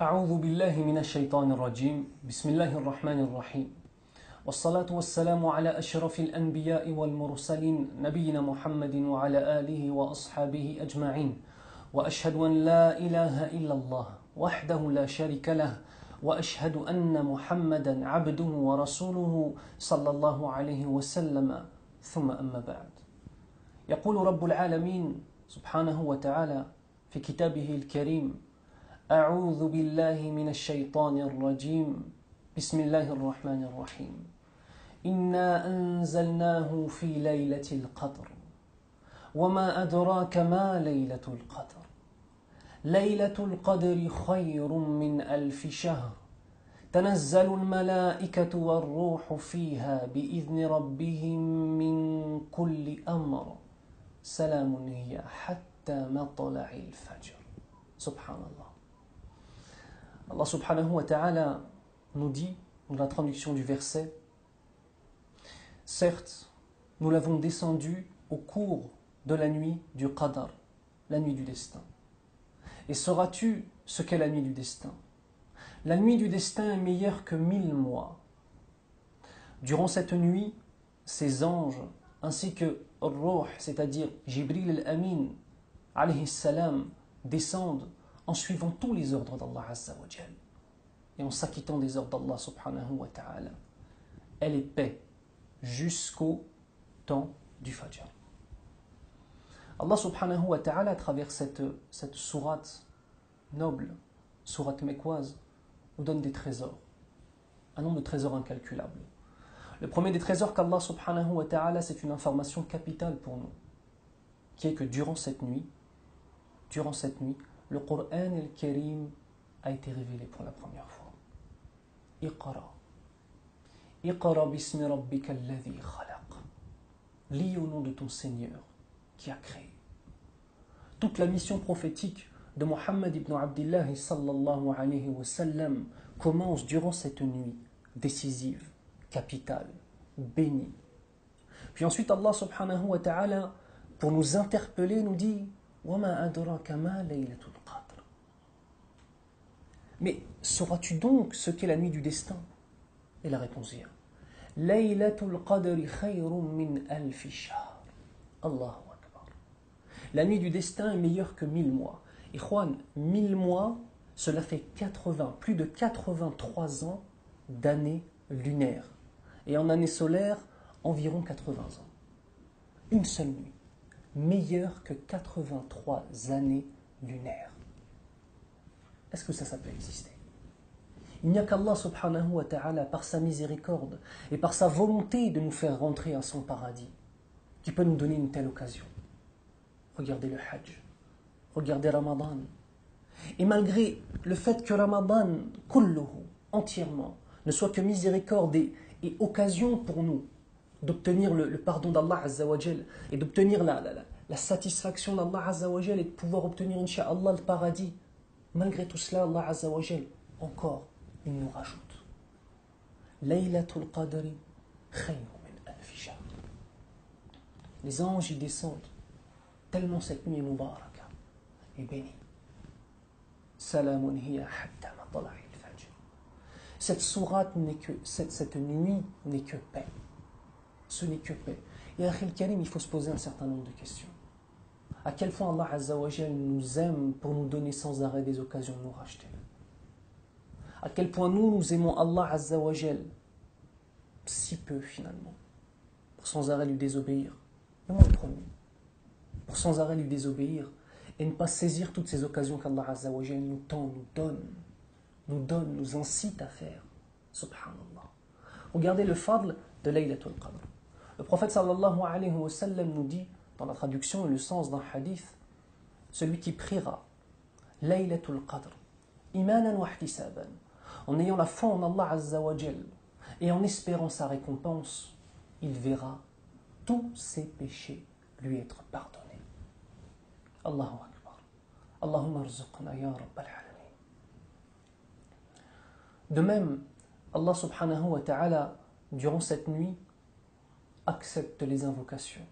أعوذ بالله من الشيطان الرجيم بسم الله الرحمن الرحيم والصلاة والسلام على أشرف الأنبياء والمرسلين نبينا محمد وعلى آله وأصحابه أجمعين وأشهد أن لا إله إلا الله وحده لا شريك له وأشهد أن محمدا عبده ورسوله صلى الله عليه وسلم ثم أما بعد يقول رب العالمين سبحانه وتعالى في كتابه الكريم أعوذ بالله من الشيطان الرجيم بسم الله الرحمن الرحيم إنا أنزلناه في ليلة القدر وما أدراك ما ليلة القدر ليلة القدر خير من ألف شهر تنزل الملائكة والروح فيها بإذن ربهم من كل أمر سلام هي حتى مطلع الفجر سبحان الله. Allah subhanahu wa ta'ala nous dit, dans la traduction du verset, certes, nous l'avons descendu au cours de la nuit du Qadar, la nuit du destin. Et sauras-tu ce qu'est la nuit du destin? La nuit du destin est meilleure que 1000 mois. Durant cette nuit, ces anges, ainsi que Ruh, c'est-à-dire Jibril al-Amin, alayhi salam, descendent en suivant tous les ordres d'Allah Azza wa Jal et en s'acquittant des ordres d'Allah subhanahu wa ta'ala. Elle est paix jusqu'au temps du Fajr. Allah subhanahu wa ta'ala, à travers cette sourate noble, sourate mécoise, nous donne des trésors, un nombre de trésors incalculables. Le premier des trésors qu'Allah subhanahu wa ta'ala, c'est une information capitale pour nous, qui est que durant cette nuit, le Coran al-Karim a été révélé pour la première fois. Iqra. Iqra bismi rabbika alladhi khalaq. Lis au nom de ton Seigneur qui a créé. Toute la mission prophétique de Muhammad ibn Abdillah sallallahu alayhi wa sallam commence durant cette nuit décisive, capitale, bénie. Puis ensuite Allah subhanahu wa ta'ala, pour nous interpeller, nous dit وَمَا أَدْرَاكَ مَا لَيْلَةُ الْقَدْرِ. Mais sauras-tu donc ce qu'est la nuit du destin? Et la réponse vient. Laylatul Qadri khayrun min alfi shahr. Allahu Akbar. La nuit du destin est meilleure que 1000 mois. Ikhwan, 1000 mois, cela fait plus de 83 ans d'années lunaires. Et en année solaire, environ 80 ans. Une seule nuit. Meilleure que 83 années lunaires. Est-ce que ça peut exister? Il n'y a qu'Allah subhanahu wa ta'ala, par sa miséricorde et par sa volonté de nous faire rentrer à son paradis, qui peut nous donner une telle occasion. Regardez le Hajj, regardez Ramadan. Et malgré le fait que Ramadan, kulluhu, entièrement, ne soit que miséricorde et occasion pour nous d'obtenir le pardon d'Allah Azza wa Jal et d'obtenir la satisfaction d'Allah Azza wa Jal et de pouvoir obtenir, incha'Allah, le paradis. Malgré tout cela, Allah Azza wa Jal, encore, il nous rajoute. Laylatul Qadri khayrun min alfi shahr. Les anges y descendent, tellement cette nuit est mubaraka et bénie. Salamun hiya hatta matla'i al-fajr. Cette sourate cette nuit n'est que paix. Ce n'est que paix. Et Akhil Karim, il faut se poser un certain nombre de questions. À quel point Allah Azza wa Jal nous aime pour nous donner sans arrêt des occasions de nous racheter. À quel point nous aimons Allah Azza wa Jal si peu finalement, pour sans arrêt lui désobéir. Et moi le premier. Pour sans arrêt lui désobéir et ne pas saisir toutes ces occasions qu'Allah Azza wa Jal nous tend, nous donne, nous incite à faire. Subhanallah. Regardez le fadl de Laylatul Qadr. Le prophète sallallahu alayhi wa sallam nous dit, dans la traduction et le sens d'un hadith, celui qui priera Laylatul Qadr, imanan wa ihtisaban, en ayant la foi en Allah Azza wa Jal et en espérant sa récompense, il verra tous ses péchés lui être pardonnés. Allahu Akbar. Allahumma arzuqna ya Rabbal alamin. De même, Allah subhanahu wa ta'ala, durant cette nuit, accepte les invocations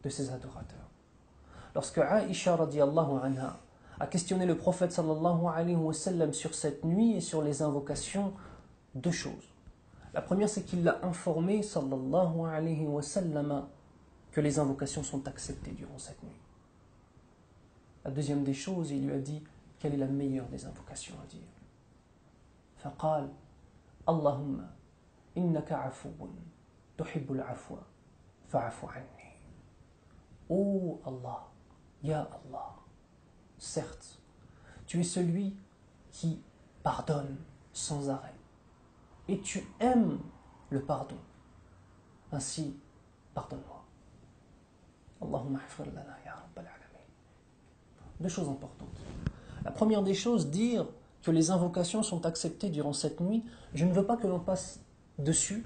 de ses adorateurs. Lorsque Aïcha radiallahu anha a questionné le prophète sallallahu alayhi wa sallam sur cette nuit et sur les invocations, deux choses. La première, c'est qu'il l'a informé sallallahu alayhi wa sallam que les invocations sont acceptées durant cette nuit. La deuxième des choses, il lui a dit quelle est la meilleure des invocations à dire. فقال اللهم إنك عفو تحب العفو فاعف عني. Oh Allah, Ya Allah, certes, tu es celui qui pardonne sans arrêt et tu aimes le pardon. Ainsi, pardonne-moi. Allahumma hafir lana ya rabbal alamin. Deux choses importantes. La première des choses, dire que les invocations sont acceptées durant cette nuit, je ne veux pas que l'on passe dessus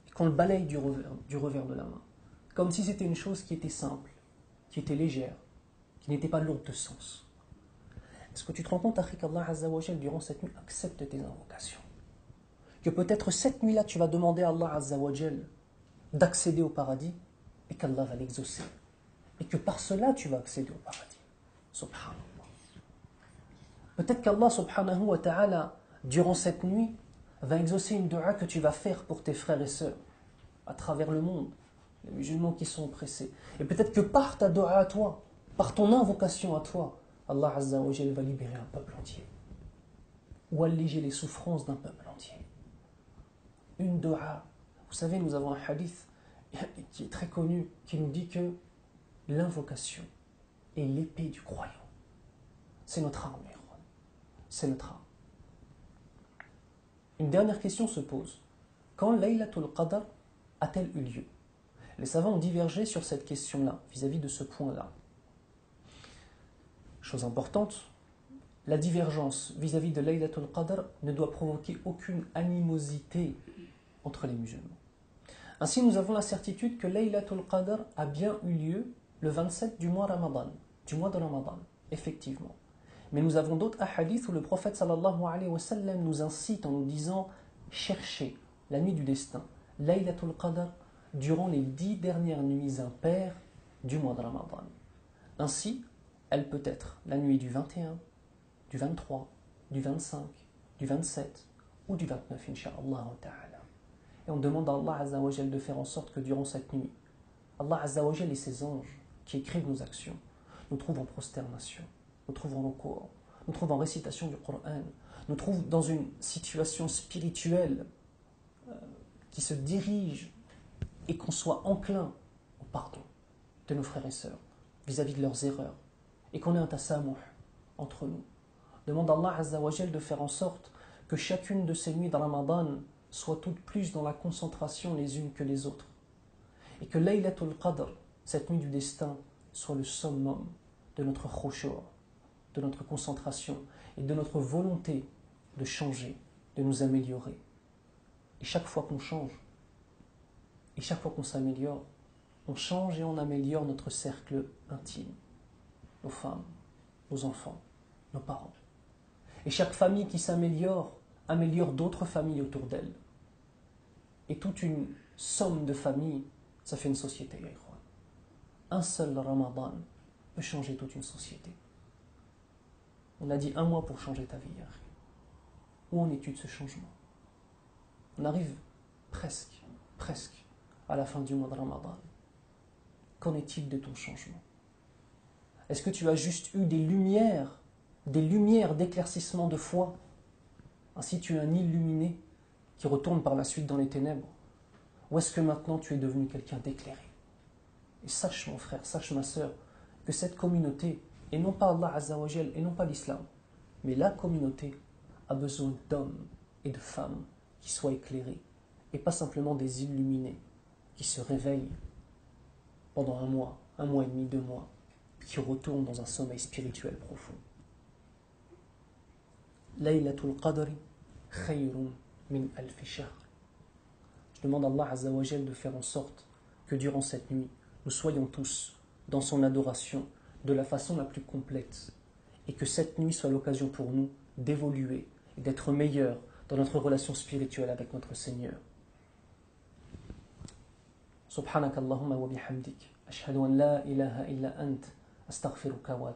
et qu'on le balaye du revers de la main. Comme si c'était une chose qui était simple, qui était légère, qui n'était pas lourde de sens. Est-ce que tu te rends compte, Akhi, qu'Allah Azza wa Jal, durant cette nuit, accepte tes invocations? Que peut-être cette nuit-là, tu vas demander à Allah Azza wa Jal d'accéder au paradis et qu'Allah va l'exaucer. Et que par cela, tu vas accéder au paradis. Subhanallah. Peut-être qu'Allah subhanahu wa ta'ala, durant cette nuit, va exaucer une dua que tu vas faire pour tes frères et sœurs à travers le monde, les musulmans qui sont oppressés. Et peut-être que par ta dua à toi, par ton invocation à toi, Allah Azza wa Jal va libérer un peuple entier. Ou alléger les souffrances d'un peuple entier. Une dua. Vous savez, nous avons un hadith qui est très connu, qui nous dit que l'invocation est l'épée du croyant. C'est notre arme. C'est notre arme. Une dernière question se pose. Quand Laylatul Qadr a-t-elle eu lieu? Les savants ont divergé sur cette question-là, vis-à-vis de ce point-là. Chose importante, la divergence vis-à-vis de Laylatul Qadr ne doit provoquer aucune animosité entre les musulmans. Ainsi, nous avons la certitude que Laylatul Qadr a bien eu lieu le 27 du mois Ramadan, du mois de Ramadan, effectivement. Mais nous avons d'autres hadiths où le prophète sallallahu alayhi wa sallam nous incite en nous disant cherchez la nuit du destin, Laylatul Qadr, durant les 10 dernières nuits impaires du mois de Ramadan. Ainsi, elle peut être la nuit du 21, du 23, du 25, du 27 ou du 29, incha'Allah ta'ala. Et on demande à Allah Azza wa Jal de faire en sorte que durant cette nuit, Allah Azza wa Jal et ses anges qui écrivent nos actions nous trouvent en prosternation, nous trouvent en recours, nous trouvent en récitation du Coran, nous trouvent dans une situation spirituelle qui se dirige et qu'on soit enclin au pardon de nos frères et sœurs vis-à-vis de leurs erreurs et qu'on ait un tasammuh entre nous. Demande à Allah Azza wa Jal de faire en sorte que chacune de ces nuits de Ramadan soit toutes plus dans la concentration les unes que les autres et que Laylatul Qadr, cette nuit du destin, soit le summum de notre khushu', de notre concentration et de notre volonté de changer, de nous améliorer. Et chaque fois qu'on change, et chaque fois qu'on s'améliore, on change et on améliore notre cercle intime, nos femmes, nos enfants, nos parents. Et chaque famille qui s'améliore, améliore d'autres familles autour d'elle. Et toute une somme de familles, ça fait une société. Un seul Ramadan peut changer toute une société. On a dit 1 mois pour changer ta vie. Où en es-tu de ce changement? On arrive presque à la fin du mois de Ramadan. Qu'en est-il de ton changement? Est-ce que tu as juste eu des lumières d'éclaircissement de foi? Ainsi tu es un illuminé qui retourne par la suite dans les ténèbres? Ou est-ce que maintenant tu es devenu quelqu'un d'éclairé? Et sache mon frère, sache ma sœur, que cette communauté, et non pas Allah Azza wa Jal, et non pas l'islam, mais la communauté a besoin d'hommes et de femmes qui soient éclairés, et pas simplement des illuminés qui se réveillent pendant 1 mois, 1 mois et demi, 2 mois, qui retournent dans un sommeil spirituel profond. Laylatul Qadri khayrun min alfi shahr. Je demande à Allah Azza wa Jal de faire en sorte que durant cette nuit, nous soyons tous dans son adoration de la façon la plus complète et que cette nuit soit l'occasion pour nous d'évoluer et d'être meilleurs dans notre relation spirituelle avec notre Seigneur. Subhanakallahumma wa bihamdik ashhadu an la ilaha illa ant astaghfiruka wa